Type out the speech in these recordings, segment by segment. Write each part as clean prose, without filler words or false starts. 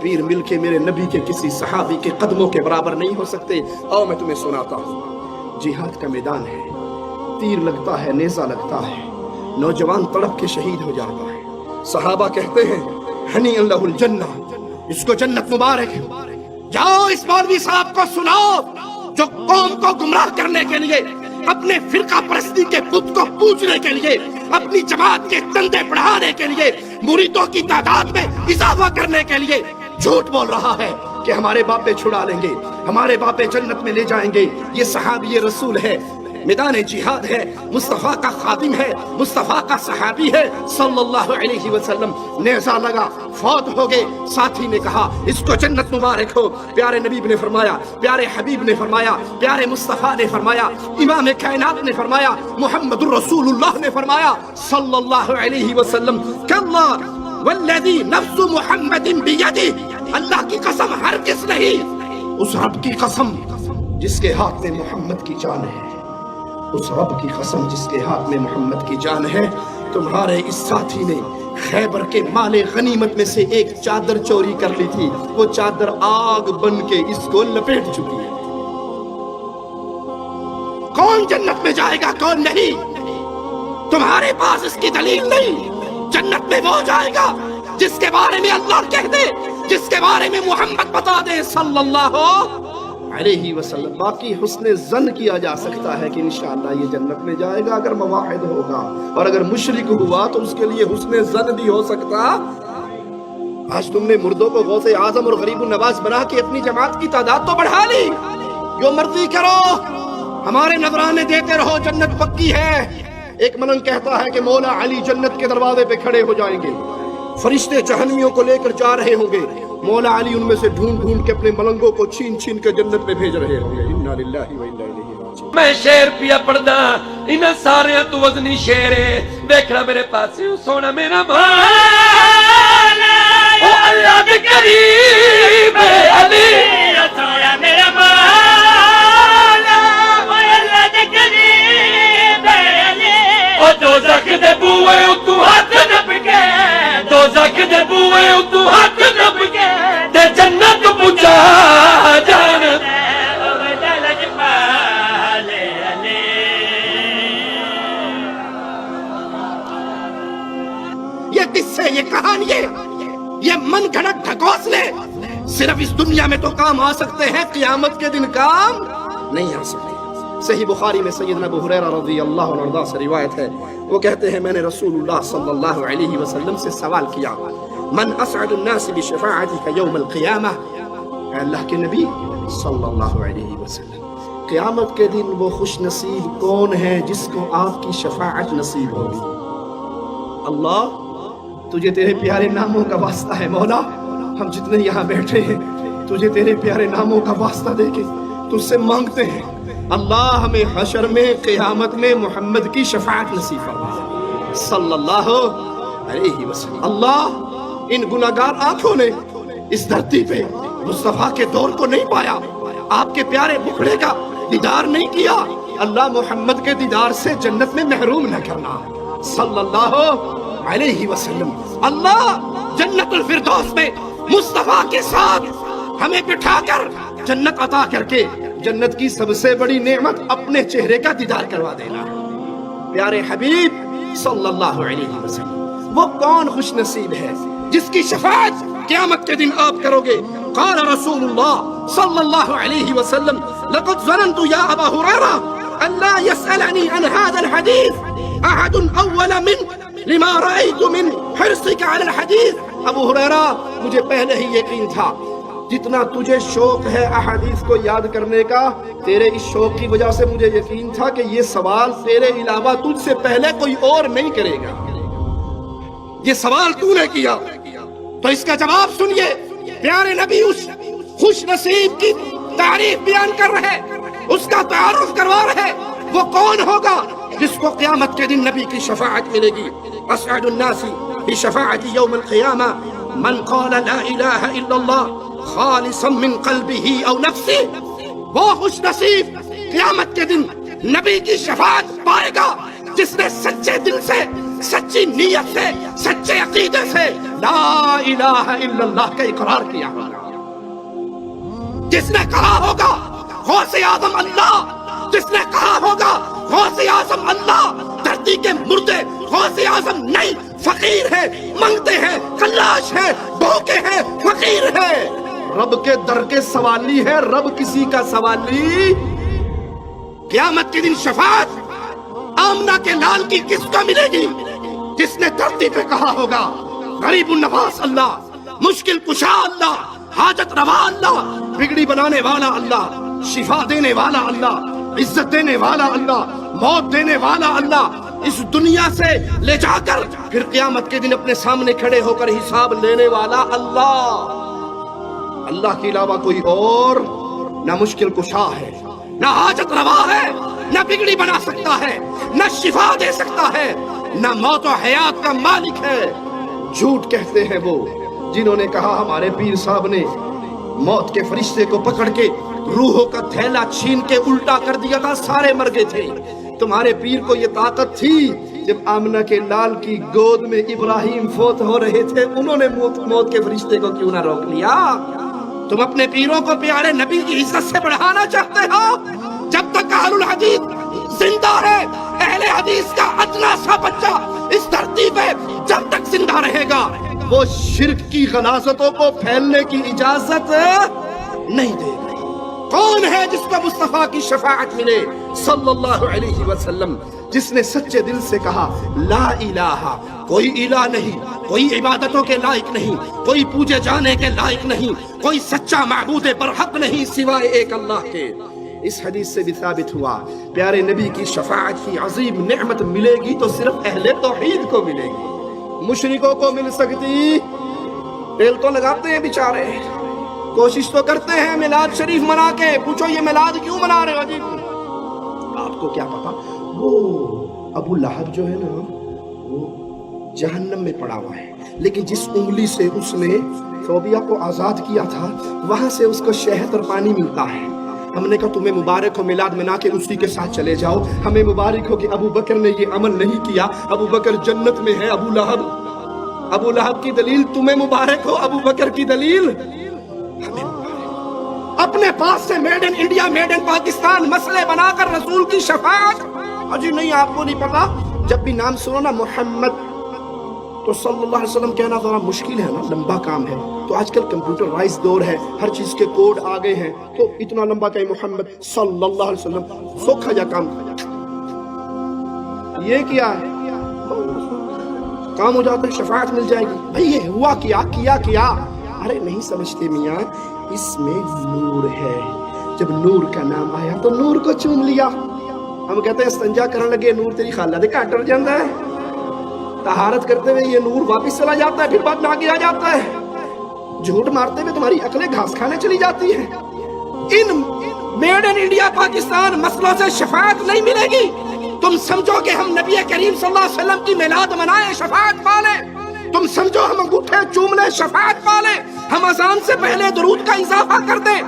پیر مل کے میرے نبی کے کسی صحابی کے قدموں کے برابر نہیں ہو سکتے. آؤ میں تمہیں سناتا ہوں. جہاد کا میدان ہے، تیر لگتا ہے، نیزہ لگتا ہے، نوجوان تڑپ کے شہید ہو جاتا ہے. صحابہ کہتے ہیں ہنی اللہ الجنہ، اس کو جنت مبارک. جاؤ اس مولوی صاحب کو سناؤ جو قوم کو گمراہ کرنے کے لیے، اپنے فرقہ پرستی کے بت کو پوجنے کے لیے، اپنی جماعت کے چندے بڑھانے کے لیے، مریدوں کی تعداد میں اضافہ کرنے کے لیے جھوٹ بول رہا ہے کہ ہمارے باپے چھڑا لیں گے، ہمارے باپے جنت میں لے جائیں گے. یہ صحابی رسول ہے، میدان جہاد ہے، مصطفیٰ کا خادم ہے، مصطفیٰ کا صحابی ہے صلی اللہ علیہ وسلم. نیزہ لگا، فوت ہو گئے. ساتھی نے کہا اس کو جنت مبارک ہو. پیارے نبی نے فرمایا، پیارے حبیب نے فرمایا، پیارے مصطفیٰ نے فرمایا، امام کائنات نے فرمایا، محمد الرسول اللہ نے فرمایا صلی اللہ علیہ وسلم، کلا والذی نفس محمد بیدہ، اللہ کی قسم ہرگز نہیں، اس رب کی قسم جس کے ہاتھ میں محمد کی جان ہے، اس رب کی قسم جس کے ہاتھ میں محمد کی جان ہے، تمہارے اس ساتھی نے خیبر کے مال غنیمت میں سے ایک چادر چوری کر لی تھی. وہ چادر آگ بن کے اس کو لپیٹ چکی ہے. کون جنت میں جائے گا کون نہیں، تمہارے پاس اس کی دلیل نہیں. جنت میں وہ جائے گا جس کے بارے میں اللہ کہہ دے، جس کے بارے میں محمد بتا دے صلی اللہ علیہ وسلم. باقی حسن ظن کیا جا سکتا ہے کہ انشاءاللہ یہ جنت میں جائے گا اگر موحد ہوگا، اور اگر مشرک ہوا تو اس کے لیے حسن ظن بھی ہو سکتا. آج تم نے مردوں کو غوث اعظم اور غریب النواز بنا کے اپنی جماعت کی تعداد تو بڑھا لی. جو مرضی کرو، ہمارے نذرانے دیتے رہو، جنت پکی ہے. ایک ملنگ کہتا ہے کہ مولا علی جنت کے دروازے پہ کھڑے ہو جائیں گے، فرشتے جہنمیوں کو لے کر جا رہے ہوں گے، مولا علی ان میں سے ڈھونڈ ڈھونڈ کے اپنے ملنگوں کو چھین چھین کے جنت میں بھیج رہے ہوں گے. انا للہ و انا الیہ راجعون. میں شیر پیا پڑھدا ان سارے تو وزنی شیر ہے. دیکھنا میرے پاس سونا میرا مولا، او اللہ دے قریب علی، سونا میرا مولا، او اللہ دے قریب علی. او دوزخ دے بوئے تو ہاتھ نپ کے، دوزخ دے بوئے تو ہاتھ نپ کے، تے جنت پہنچا جان. یہ قصے، یہ کہانیاں، یہ من گھڑت ڈھکوسلے صرف اس دنیا میں تو کام آ سکتے ہیں، قیامت کے دن کام نہیں آ سکتے. صحیح بخاری میں سیدنا ابو ہریرہ رضی اللہ عنہ سے روایت ہے، وہ کہتے ہیں میں نے رسول اللہ صلی اللہ علیہ وسلم سے سوال کیا، من اسعد الناس بشفاعتک یوم القیامہ، اے اللہ کے نبی صلی اللہ علیہ وسلم، قیامت کے دن وہ خوش نصیب کون ہے جس کو آپ کی شفاعت نصیب ہوگی؟ اللہ تجھے تیرے پیارے ناموں کا واسطہ ہے مولا، ہم جتنے یہاں بیٹھے ہیں تجھے تیرے پیارے ناموں کا واسطہ دے کے تجھ سے مانگتے ہیں، اللہ ہمیں حشر میں قیامت میں محمد کی شفاعت نصیب فرما صلی اللہ علیہ وسلم. اللہ ان گناہگار آنکھوں نے اس دھرتی پہ مصطفیٰ کے دور کو نہیں پایا، آپ کے پیارے مکھڑے کا دیدار نہیں کیا. اللہ محمد کے دیدار سے جنت میں محروم نہ کرنا صلی اللہ علیہ وسلم. اللہ جنت الفردوس میں مصطفیٰ کے ساتھ ہمیں بٹھا کر جنت عطا کر کے جنت کی سب سے بڑی نعمت اپنے چہرے کا دیدار کروا دینا. پیارے حبیب صلی اللہ علیہ وسلم، وہ کون خوش نصیب ہے جس کی شفاعت قیامت کے دن آپ کرو گے؟ قال رسول اللہ صلی اللہ علیہ وسلم لقد ظننت یا ابا ہریرہ ان لا يسألني عن هذا الحديث احد اول من لما رأيت من حرصك على الحديث. ابو ہریرہ مجھے پہلے ہی یقین تھا، جتنا تجھے شوق ہے احادیث کو یاد کرنے کا، تیرے اس شوق کی وجہ سے مجھے یقین تھا کہ یہ سوال تیرے علاوہ تجھ سے پہلے کوئی اور نہیں کرے گا. یہ سوال تو نے کیا تو اس کا جواب سنیے. پیارے نبی اس خوش نصیب کی تعریف بیان کر رہے، اس کا تعارف کروا رہے. وہ کون ہوگا جس کو قیامت کے دن نبی کی شفاعت ملے گی؟ اسعد الناس بشفاعت یوم القیامہ من قال لا الہ الا اللہ خالصا من قلبه او نفسه. وہ خوش نصیب قیامت کے دن نبی کی شفاعت پائے گا جس نے سچے دل سے، سچی نیت سے، سچے عقیدے سے لا الہ الا اللہ کا اقرار کیا ہوگا، جس نے کہا ہوگا غوث اعظم اللہ، جس نے کہا ہوگا غوث اعظم اللہ، دھرتی کے مردے غوث اعظم نہیں، فقیر ہے، منگتے ہیں، کلاش ہے، بھوکے ہیں، فقیر ہے، رب کے در کے سوالی ہے، رب کسی کا سوالی۔ قیامت کے دن شفاعت آمنہ کے لال کی کس کو ملے گی؟ جس نے دھرتی پہ کہا ہوگا غریب النواز اللہ، مشکل کشا اللہ، حاجت روا اللہ، بگڑی بنانے والا اللہ، شفا دینے والا اللہ، عزت دینے والا اللہ، موت دینے والا اللہ، اس دنیا سے لے جا کر پھر قیامت کے دن اپنے سامنے کھڑے ہو کر حساب لینے والا اللہ۔ اللہ کے علاوہ کوئی اور نہ مشکل کشا ہے، نہ حاجت روا ہے، نہ بگڑی بنا سکتا ہے، نہ شفا دے سکتا ہے، نہ موت و حیات کا مالک ہے۔ جھوٹ کہتے ہیں وہ جنہوں نے کہا ہمارے پیر صاحب نے موت کے فرشتے کو پکڑ کے روحوں کا تھیلا چھین کے الٹا کر دیا تھا، سارے مر گئے تھے۔ تمہارے پیر کو یہ طاقت تھی، جب آمنہ کے لال کی گود میں ابراہیم فوت ہو رہے تھے، انہوں نے موت کے فرشتے کو کیوں نہ روک لیا؟ تم اپنے پیروں کو پیارے نبی کی عزت سے بڑھانا چاہتے ہو؟ جب تک اہل الحدیث زندہ ہے، اہل حدیث کا ادنا سا بچہ اس دھرتی پہ جب تک زندہ رہے گا، وہ شرک کی غلاظتوں کو پھیلنے کی اجازت نہیں دے گا۔ کون ہے جس کو مصطفیٰ کی شفاعت ملے؟ صلی اللہ علیہ وسلم، جس نے سچے دل سے کہا لا الہ، کوئی الہ نہیں، کوئی عبادتوں کے لائق نہیں، کوئی پوجے جانے کے لائق نہیں، کوئی سچا معبود برحق نہیں سوائے ایک اللہ کے۔ اس حدیث سے بھی ثابت ہوا پیارے نبی کی شفاعت کی عظیم نعمت ملے گی تو صرف اہل توحید کو ملے گی، مشرکوں کو مل سکتی؟ ریل تو لگاتے ہیں بیچارے، کوشش تو کرتے ہیں میلاد شریف منا کے، پوچھو یہ میلاد کیوں منا رہے ہو جی؟ آپ کو کیا پتا، وہ ابو لہب جو ہے نا وہ جہنم میں پڑا ہوا ہے، لیکن جس انگلی سے اس نے فوبیا کو آزاد کیا تھا وہاں سے اس کو شہد اور پانی ملتا ہے۔ ہم نے کہا تمہیں مبارک ہو، میلاد منا کے اسی کے ساتھ چلے جاؤ، ہمیں مبارک ہو کہ ابو بکر نے یہ عمل نہیں کیا، ابو بکر جنت میں ہے، ابو لہب کی دلیل تمہیں مبارک ہو، ابو بکر کی دلیل ہمیں مبارک۔ اپنے پاس سے made in India, made in Pakistan مسئلے بنا کر رسول کی شفاعت۔ اجی نہیں، آپ کو نہیں پتا، جب بھی نام سنو نا محمد تو صلی اللہ علیہ وسلم کہنا ذرا مشکل ہے نا، لمبا کام ہے، تو آج کل کمپیوٹرائز دور ہے، ہر چیز کے کوڈ آ گئے ہیں، تو اتنا لمبا کہیں محمد صلی اللہ علیہ وسلم، سوکھا جا کام، یہ کیا ہے کام ہو جاتا ہے، شفاعت مل جائے گی۔ بھئی یہ ہوا کیا؟ ارے نہیں سمجھتے میاں، اس میں نور ہے، جب نور کا نام آیا تو نور کو چوم لیا۔ ہم کہتے ہیں استنجا کرنے لگے، نور تیری خالہ دے کا ڈر جاتا ہے، طہارت کرتے ہوئے یہ نور واپس چلا جاتا ہے، پھر بعد میں آگے آ جاتا ہے، جھوٹ مارتے ہوئے تمہاری عقلیں گھاس کھانے چلی جاتی ہیں۔ ان میڈ ان انڈیا پاکستان مسئلوں سے شفاعت نہیں ملے گی۔ تم سمجھو کہ ہم نبی کریم صلی اللہ علیہ وسلم کی میلاد منائے، شفاعت پالے، تم سمجھو ہم انگوٹھے چوم لیں، شفاعت پالے، ہم اذان سے پہلے درود کا اضافہ کر دیں،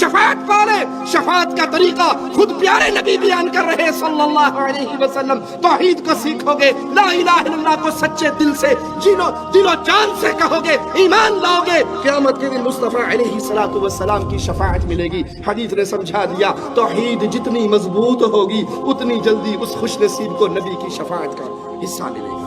شفاعت پالے۔ شفاعت کا طریقہ خود پیارے نبی بیان کر رہے صلی اللہ علیہ وسلم۔ توحید کو سیکھو گے، لا الہ الا اللہ کو سچے دل سے دل و جان سے کہو گے، ایمان لاؤ گے، قیامت کے دن مصطفیٰ علیہ السلام کی شفاعت ملے گی۔ حدیث نے سمجھا دیا، توحید جتنی مضبوط ہوگی اتنی جلدی اس خوش نصیب کو نبی کی شفاعت کا حصہ ملے گا۔